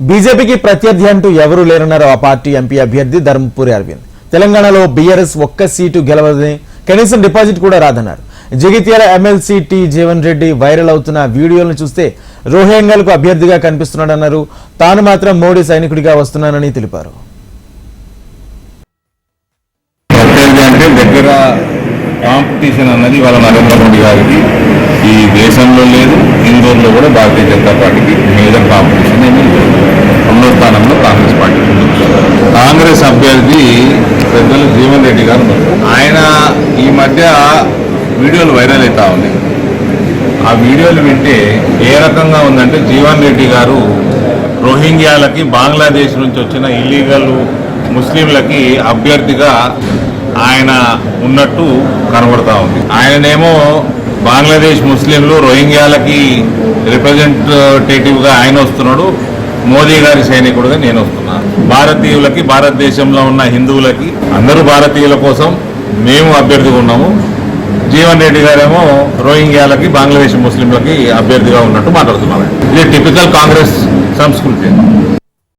బీజేపీకి ప్రత్యర్థి అంటూ ఎవరూ లేరన్నారు ఆ పార్టీ ఎంపీ అభ్యర్థి ధర్మపురి అరవింద్. తెలంగాణలో బీఆర్ఎస్ ఒక్క సీటు గెలవదని, కనీసం డిపాజిట్ కూడా రాదన్నారు. Jagtial MLC T Jeevan Reddy viral అవుతున్న వీడియోలను చూస్తే రోహింగ్యాలకు అభ్యర్థిగా కనిపిస్తున్నాడన్నారు. తాను మాత్రం మోడీ సైనికుడిగా వస్తున్నానని తెలిపారు. దగ్గర కాంపిటీషన్ అన్నది వాళ్ళ నరేంద్ర మోడీ గారికి ఈ దేశంలో లేదు, ఇందోర్లో కూడా భారతీయ జనతా పార్టీకి మేజర్ కాంపిటీషన్ ఏమీ లేదు. రెండో స్థానంలో కాంగ్రెస్ పార్టీ. కాంగ్రెస్ అభ్యర్థి పెద్దలు జీవన్ రెడ్డి గారు. ఆయన ఈ మధ్య వీడియోలు వైరల్ అవుతా ఉన్నాయి. ఆ వీడియోలు వింటే ఏ రకంగా ఉందంటే, జీవన్ రెడ్డి గారు రోహింగ్యాలకి బంగ్లాదేశ్ నుంచి వచ్చిన ఇల్లీగల్ ముస్లింలకి అభ్యర్థిగా ఆయన ఉన్నట్టు కనబడతా ఉంది. ఆయననేమో బంగ్లాదేశ్ ముస్లింలు రోహింగ్యాలకి రిప్రజెంటేటివ్గా ఆయన వస్తున్నాడు, మోదీ గారి సైనికుడుగా నేను వస్తున్నా. భారతీయులకి, భారతదేశంలో ఉన్న హిందువులకి, అందరూ భారతీయుల కోసం మేము అభ్యర్థిగా ఉన్నాము. జీవన్ రెడ్డి గారేమో రోహింగ్యాలకి, బంగ్లాదేశ్ ముస్లింలకి అభ్యర్థిగా ఉన్నట్టు మాట్లాడుతున్నారు. ఇది టిపికల్ కాంగ్రెస్ సంస్కృతి.